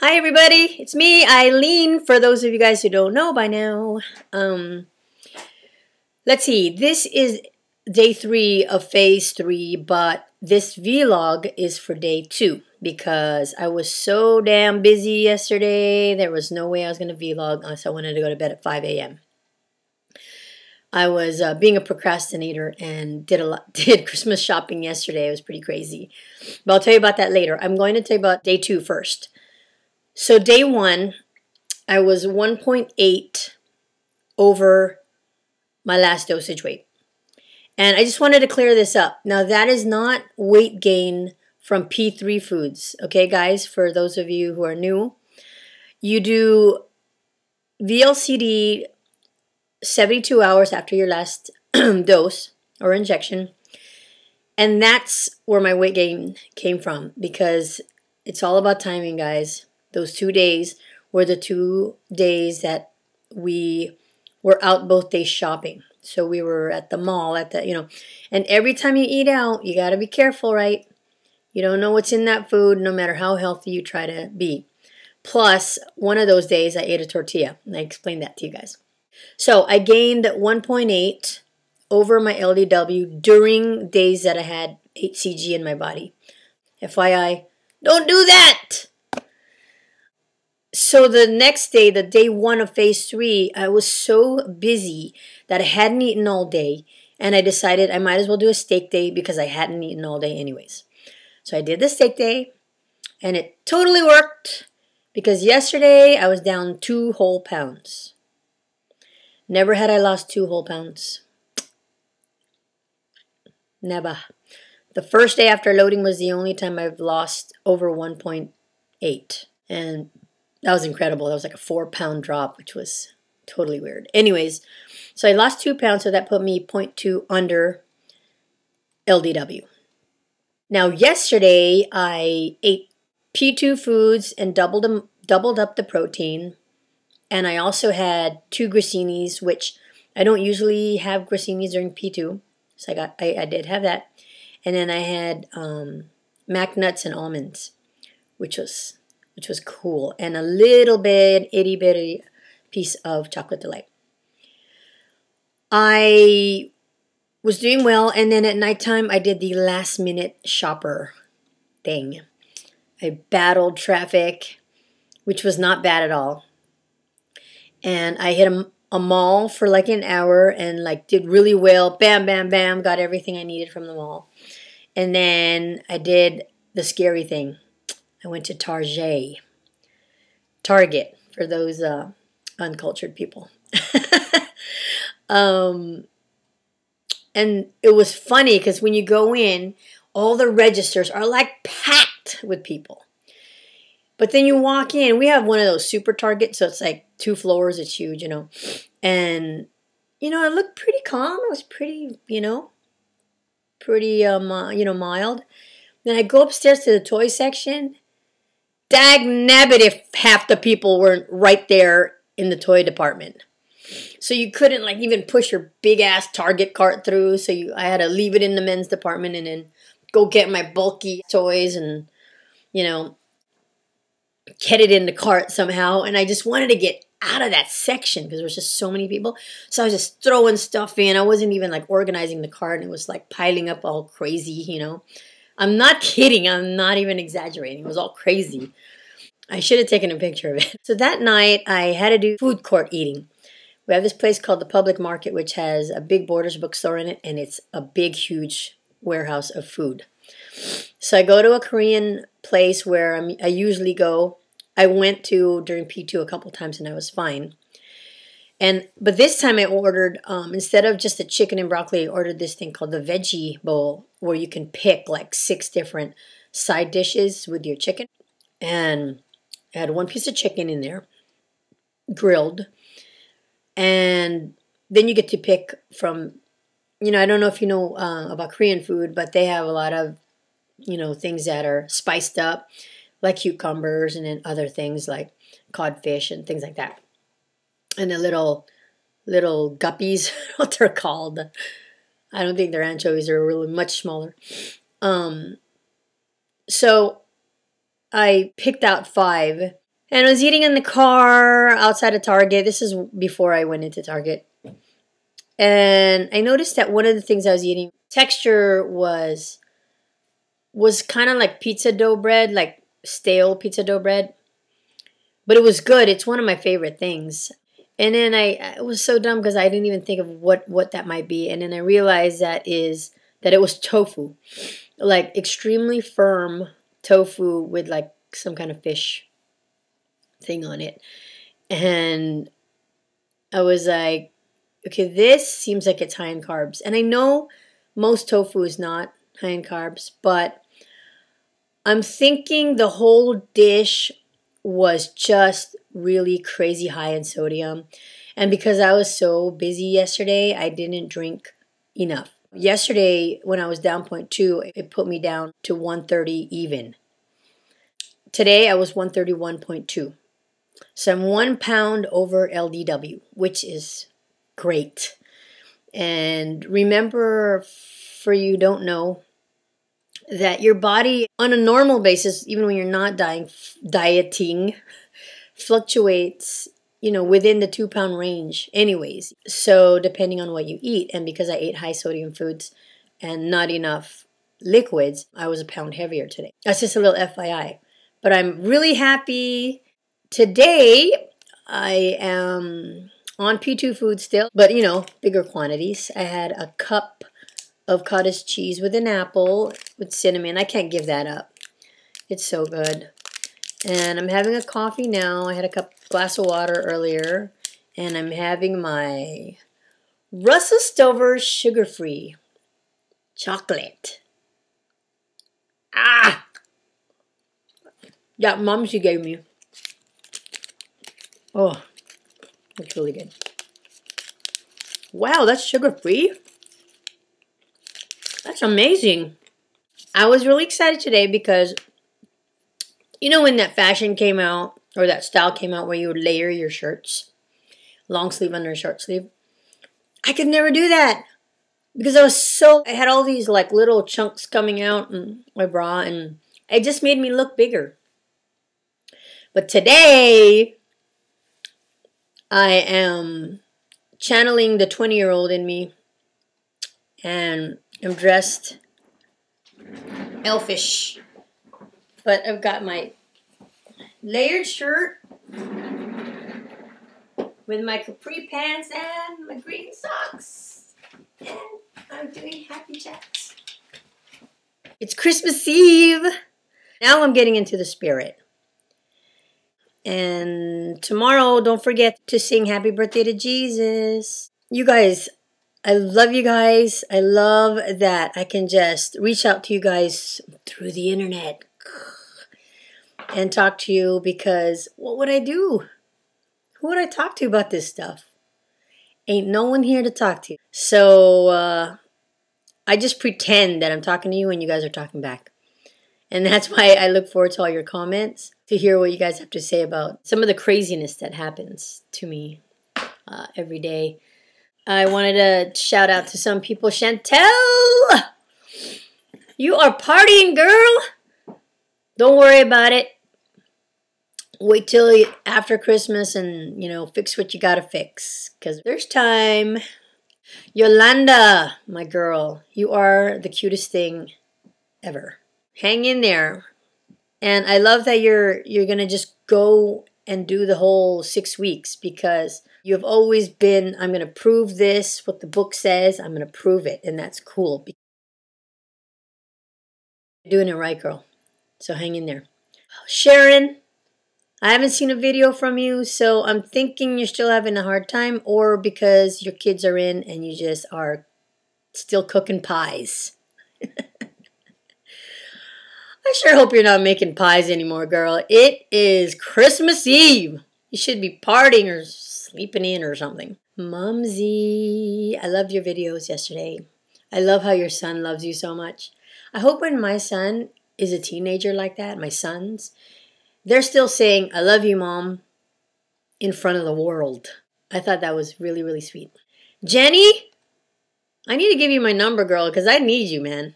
Hi everybody, it's me, Eileen, for those of you guys who don't know by now. Let's see, this is day 3 of phase 3, but this vlog is for day 2 because I was so damn busy yesterday. There was no way I was going to vlog unless I wanted to go to bed at 5 a.m. I was being a procrastinator and did Christmas shopping yesterday. It was pretty crazy. But I'll tell you about that later. I'm going to tell you about day 2 first. So day 1, I was 1.8 over my last dosage weight. And I just wanted to clear this up. Now that is not weight gain from P3 foods. Okay, guys, for those of you who are new, you do VLCD 72 hours after your last dose or injection. And that's where my weight gain came from because it's all about timing, guys. Those 2 days were the 2 days that we were out both days shopping. So we were at the mall, and every time you eat out, you got to be careful, right? You don't know what's in that food, no matter how healthy you try to be. Plus, one of those days I ate a tortilla, and I explained that to you guys. So I gained 1.8 over my LDW during days that I had HCG in my body. FYI, don't do that! So the next day, the day 1 of phase 3, I was so busy that I hadn't eaten all day. And I decided I might as well do a steak day because I hadn't eaten all day anyways. So I did the steak day. And it totally worked. Because yesterday, I was down 2 whole pounds. Never had I lost 2 whole pounds. Never. The first day after loading was the only time I've lost over 1.8. And that was incredible. That was like a 4-pound drop, which was totally weird. Anyways, so I lost 2 pounds, so that put me 0.2 under LDW. Now, yesterday, I ate P2 foods and doubled up the protein. And I also had 2 grassinis, which I don't usually have grassinis during P2. So I did have that. And then I had mac nuts and almonds, which was cool, and a little bit itty bitty piece of chocolate delight. I was doing well, and then at nighttime I did the last minute shopper thing. I battled traffic, which was not bad at all, and I hit a mall for like an hour and like did really well. Bam, bam, bam, got everything I needed from the mall, and then I did the scary thing. I went to Target for those uncultured people. And it was funny because when you go in, all the registers are like packed with people. But then you walk in, we have one of those super Targets, so it's like 2 floors, it's huge, And, it looked pretty calm. It was pretty, mild. Then I go upstairs to the toy section. Dag nabbit if half the people weren't right there in the toy department. So you couldn't like even push your big ass Target cart through. So I had to leave it in the men's department and then go get my bulky toys and, get it in the cart somehow. And I just wanted to get out of that section because there was just so many people. So I was just throwing stuff in. I wasn't even like organizing the cart, and it was like piling up all crazy, I'm not kidding. I'm not even exaggerating. It was all crazy. I should have taken a picture of it. So that night, I had to do food court eating. We have this place called the Public Market, which has a big Borders bookstore in it, and it's a big, huge warehouse of food. So I go to a Korean place where I usually go. I went to during P2 a couple times, and I was fine. But this time I ordered, instead of just the chicken and broccoli, I ordered this thing called the veggie bowl, where you can pick like 6 different side dishes with your chicken. And I had 1 piece of chicken in there, grilled. And then you get to pick from, I don't know if you know about Korean food, but they have a lot of, things that are spiced up, like cucumbers, and then other things like codfish and things like that. And the little guppies, what they're called. I don't think they're anchovies. They're really much smaller. So I picked out 5 And I was eating in the car outside of Target. This is before I went into Target. And I noticed that one of the things I was eating, texture was kind of like pizza dough bread, like stale pizza dough bread. But it was good. It's one of my favorite things. And then I was so dumb because I didn't even think of what that might be. And then I realized that it was tofu. Like extremely firm tofu with like some kind of fish thing on it. And I was like, okay, this seems like it's high in carbs. And I know most tofu is not high in carbs, but I'm thinking the whole dish was just really crazy high in sodium. And because I was so busy yesterday, I didn't drink enough. Yesterday, when I was down 0.2, it put me down to 130 even. Today, I was 131.2. So I'm 1 pound over LDW, which is great. And remember, for you who don't know, that your body, on a normal basis, even when you're not dieting, fluctuates, within the 2 pound range anyways. So depending on what you eat, and because I ate high sodium foods and not enough liquids, I was a pound heavier today. That's just a little FYI. But I'm really happy. Today, I am on P2 food still, but bigger quantities. I had a cup of cottage cheese with an apple with cinnamon. I can't give that up. It's so good. And I'm having a coffee now. I had a glass of water earlier. And I'm having my Russell Stover sugar-free chocolate. Ah! Yeah, Mom, she gave me. Oh, that's really good. Wow, that's sugar-free? That's amazing. I was really excited today because, when that fashion came out, or that style came out where you would layer your shirts, long sleeve under a short sleeve, I could never do that because I had all these like little chunks coming out in my bra, and it just made me look bigger. But today, I am channeling the 20-year-old in me, and I'm dressed elfish. But I've got my layered shirt with my capri pants and my green socks. And I'm doing happy jacks. It's Christmas Eve. Now I'm getting into the spirit. And tomorrow, don't forget to sing Happy Birthday to Jesus. You guys, I love you guys. I love that I can just reach out to you guys through the internet and talk to you, because what would I do? Who would I talk to about this stuff? Ain't no one here to talk to. So I just pretend that I'm talking to you and you guys are talking back. And that's why I look forward to all your comments, to hear what you guys have to say about some of the craziness that happens to me every day. I wanted to shout out to some people. Chantel! You are partying, girl! Don't worry about it. Wait till after Christmas and, fix what you gotta fix. Because there's time. Yolanda, my girl, you are the cutest thing ever. Hang in there. And I love that you're gonna just go and do the whole 6 weeks, because you have always been, I'm gonna prove this, what the book says, I'm gonna prove it, and that's cool. You're doing it right, girl. So hang in there. Sharon, I haven't seen a video from you, so I'm thinking you're still having a hard time, or because your kids are in and you just are still cooking pies. I sure hope you're not making pies anymore, girl. It is Christmas Eve. You should be partying or sleeping in or something. Mumsy, I loved your videos yesterday. I love how your son loves you so much. I hope when my son is a teenager like that, my sons, they're still saying, I love you, Mom, in front of the world. I thought that was really, really sweet. Jenny, I need to give you my number, girl, because I need you, man.